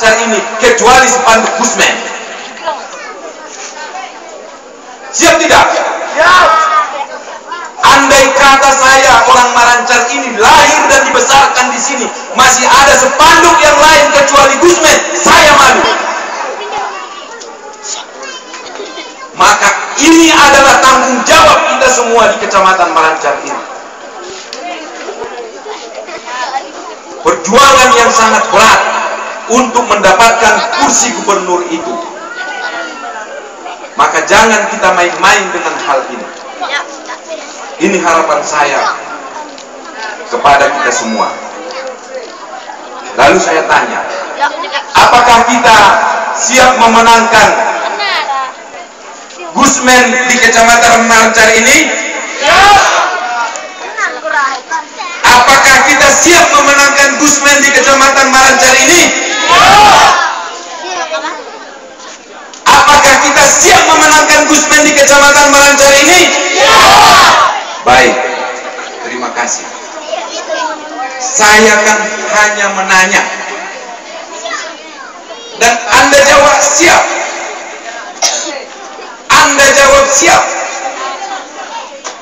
Marancar ini kecuali spanduk Gusmen. Siap tidak? Siap. Andai kata saya orang Marancar ini lahir dan dibesarkan di sini masih ada spanduk yang lain kecuali Gusmen, saya malu. Maka ini adalah tanggung jawab kita semua di Kecamatan Marancar ini. Perjuangan yang sangat berat untuk mendapatkan kursi gubernur itu. Maka jangan kita main-main dengan hal ini. Ini harapan saya kepada kita semua. Lalu saya tanya, apakah kita siap memenangkan Gusmen di Kecamatan Marancar ini? Apakah kita siap memenangkan Gusmen di Kecamatan Marancar ini? Apakah kita siap memenangkan Gusmen di Kecamatan Marancar ini? Baik, terima kasih. Saya kan hanya menanya, dan Anda jawab siap. Anda jawab siap.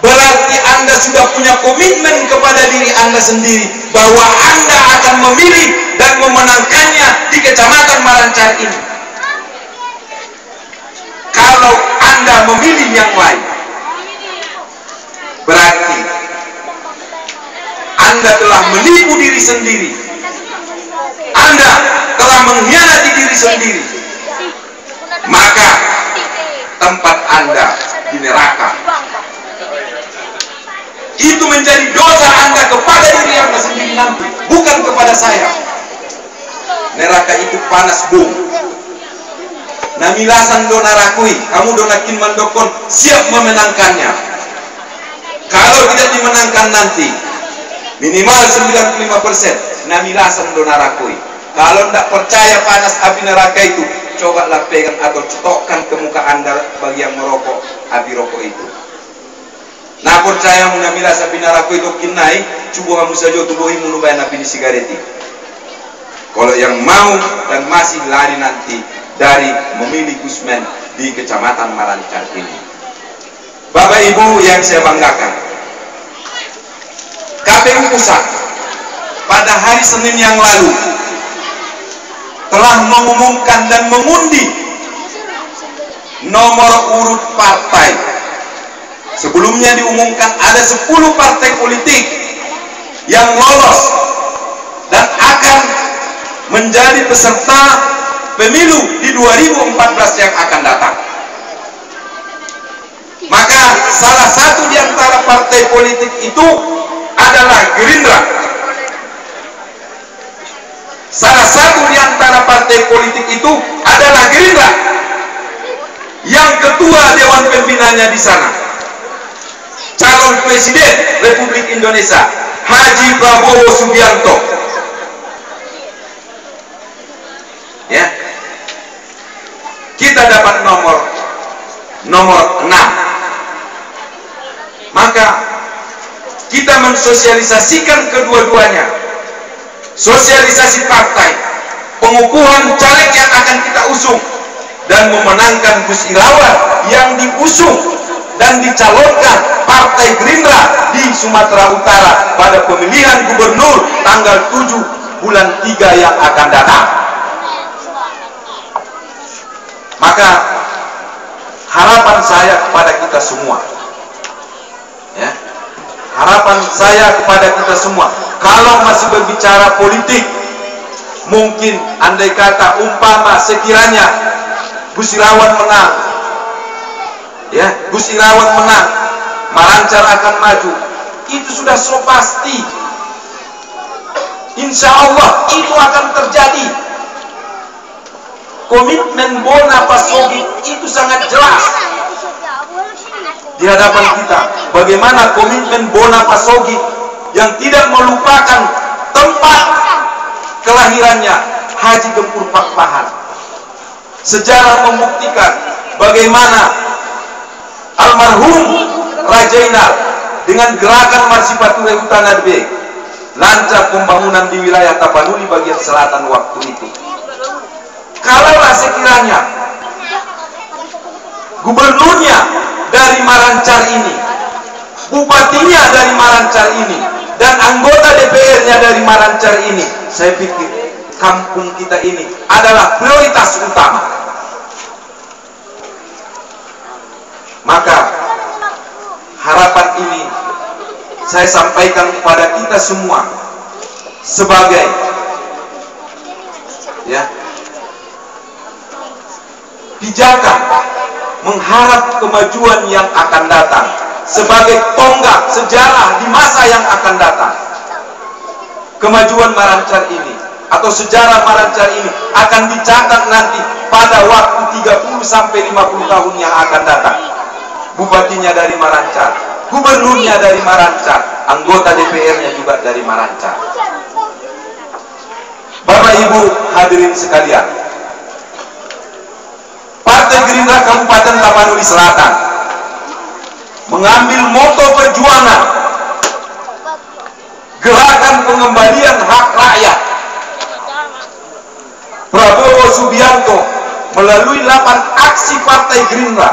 Berarti Anda sudah punya komitmen kepada diri Anda sendiri bahwa Anda akan memilih dan memenangkannya di Kecamatan Marancar ini. Kalau Anda memilih yang lain, berarti Anda telah menipu diri sendiri. Anda telah mengkhianati diri sendiri. Maka tempat Anda di neraka. Itu menjadi dosa Anda kepada diri Anda sendiri nanti, bukan kepada saya. Neraka itu panas bung. Namilasan do narakui, kamu donakin mandokon siap memenangkannya. Kalau tidak dimenangkan nanti minimal 95% namilasan do narakui. Kalau tidak percaya panas api neraka itu, cobalah pegang atau cetokkan ke muka Anda bagi yang merokok api rokok itu. Nah percaya menamilas api neraka itu kinai, coba kamu saja tubuhi menubahin api di sigareti. Kalau yang mau dan masih lari nanti dari memilih Gusmen di Kecamatan Marancar ini. Bapak Ibu yang saya banggakan, KPU Pusat pada hari Senin yang lalu telah mengumumkan dan mengundi nomor urut partai. Sebelumnya diumumkan ada 10 partai politik yang lolos dan akan menjadi peserta pemilu di 2014 yang akan datang. Maka salah satu di antara partai politik itu adalah Gerindra. Salah satu di antara partai politik itu adalah Gerindra. Yang ketua Dewan Pembinanya di sana, calon Presiden Republik Indonesia Haji Prabowo Subianto. Ya, kita dapat nomor 6. Maka kita mensosialisasikan kedua-duanya, sosialisasi partai, pengukuhan caleg yang akan kita usung, dan memenangkan Gus Irawan yang diusung dan dicalonkan Partai Gerindra di Sumatera Utara pada pemilihan gubernur tanggal 7 bulan 3 yang akan datang. Maka harapan saya kepada kita semua, ya, harapan saya kepada kita semua, kalau masih berbicara politik, mungkin andai kata umpama sekiranya Gus Irawan menang, ya, Gus Irawan menang, Marancar akan maju, itu sudah so pasti. Insya Allah itu akan terjadi. Komitmen Bona Pasogi itu sangat jelas di hadapan kita. Bagaimana komitmen Bona Pasogi yang tidak melupakan tempat kelahirannya Haji Gempur Pakpahan. Sejarah membuktikan bagaimana almarhum Rajainal dengan gerakan Marsipature Utana B lancar pembangunan di wilayah Tapanuli bagian selatan waktu itu. sekiranya gubernurnya dari Marancar ini, bupatinya dari Marancar ini, dan anggota DPR-nya dari Marancar ini, saya pikir kampung kita ini adalah prioritas utama. Maka harapan ini saya sampaikan kepada kita semua sebagai pijakan mengharap kemajuan yang akan datang, sebagai tonggak sejarah di masa yang akan datang. Kemajuan Marancar ini atau sejarah Marancar ini akan dicatat nanti pada waktu 30 sampai 50 tahun yang akan datang. Bupatinya dari Marancar, gubernurnya dari Marancar, anggota DPR-nya juga dari Marancar. Bapak Ibu hadirin sekalian, Partai Gerindra Kabupaten Tapanuli Selatan mengambil moto perjuangan gerakan pengembalian hak rakyat. Prabowo Subianto melalui 8 aksi Partai Gerindra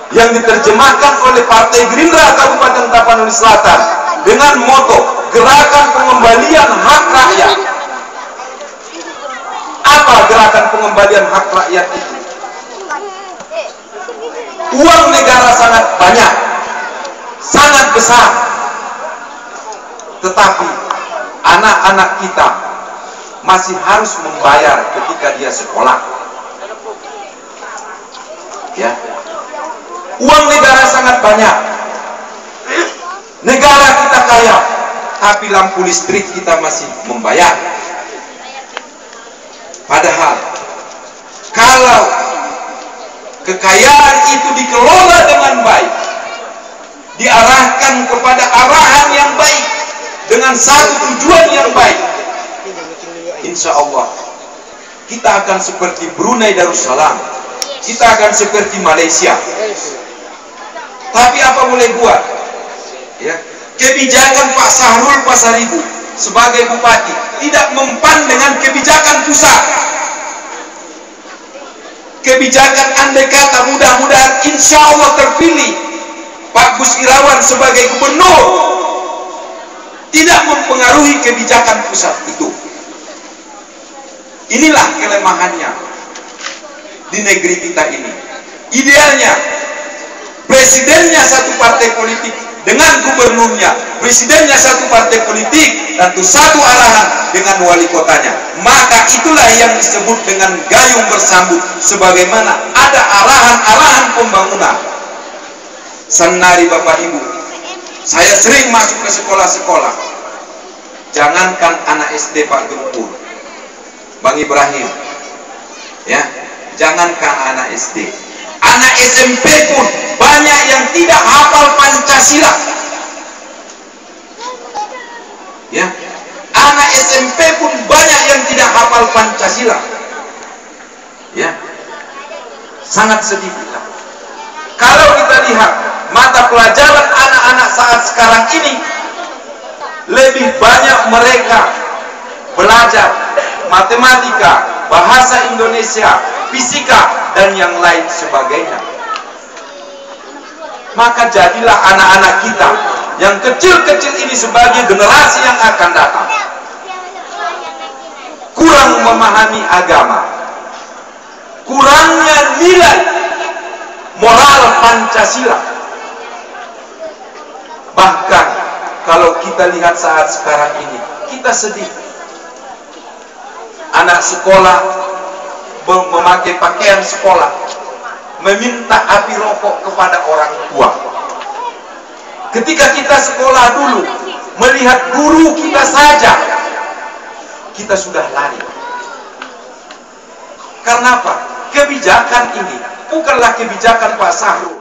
yang diterjemahkan oleh Partai Gerindra Kabupaten Tapanuli Selatan dengan moto gerakan pengembalian hak rakyat. Apa gerakan pengembalian hak rakyat itu? Uang negara sangat banyak, sangat besar, tetapi anak-anak kita masih harus membayar ketika dia sekolah. Ya, uang negara sangat banyak, negara kita kaya, tapi lampu listrik kita masih membayar. Padahal kalau kekayaan itu dikelola dengan baik, diarahkan kepada arahan yang baik, dengan satu tujuan yang baik, insya Allah kita akan seperti Brunei Darussalam, kita akan seperti Malaysia. Tapi apa boleh buat? Ya, kebijakan Pak Sahrul Pasaribu sebagai bupati tidak mempan dengan kebijakan pusat. Kebijakan andai kata mudah-mudahan insya Allah terpilih Pak Gus Irawan sebagai gubernur, tidak mempengaruhi kebijakan pusat itu. Inilah kelemahannya di negeri kita ini. Idealnya presidennya satu partai politik dengan gubernurnya, presidennya satu partai politik, tentu satu arahan dengan wali kotanya. Maka itulah yang disebut dengan gayung bersambut, sebagaimana ada arahan-arahan pembangunan. Senari Bapak Ibu, saya sering masuk ke sekolah-sekolah. Jangankan anak SD Pak Gempur, Bang Ibrahim, ya, jangankan anak SD, anak SMP pun banyak yang tidak hafal Pancasila. Ya, anak SMP pun banyak yang tidak hafal Pancasila. Ya, sangat sedikit. Kalau kita lihat mata pelajaran anak-anak saat sekarang ini, lebih banyak mereka belajar matematika, bahasa Indonesia, fisika, dan yang lain sebagainya. Maka jadilah anak-anak kita yang kecil-kecil ini sebagai generasi yang akan datang kurang memahami agama, kurangnya nilai moral Pancasila. Bahkan kalau kita lihat saat sekarang ini, kita sedih. Anak sekolah memakai pakaian sekolah, meminta api rokok kepada orang tua. Ketika kita sekolah dulu, melihat guru kita saja, kita sudah lari. Karena apa? Kebijakan ini bukanlah kebijakan Pak Sahrul.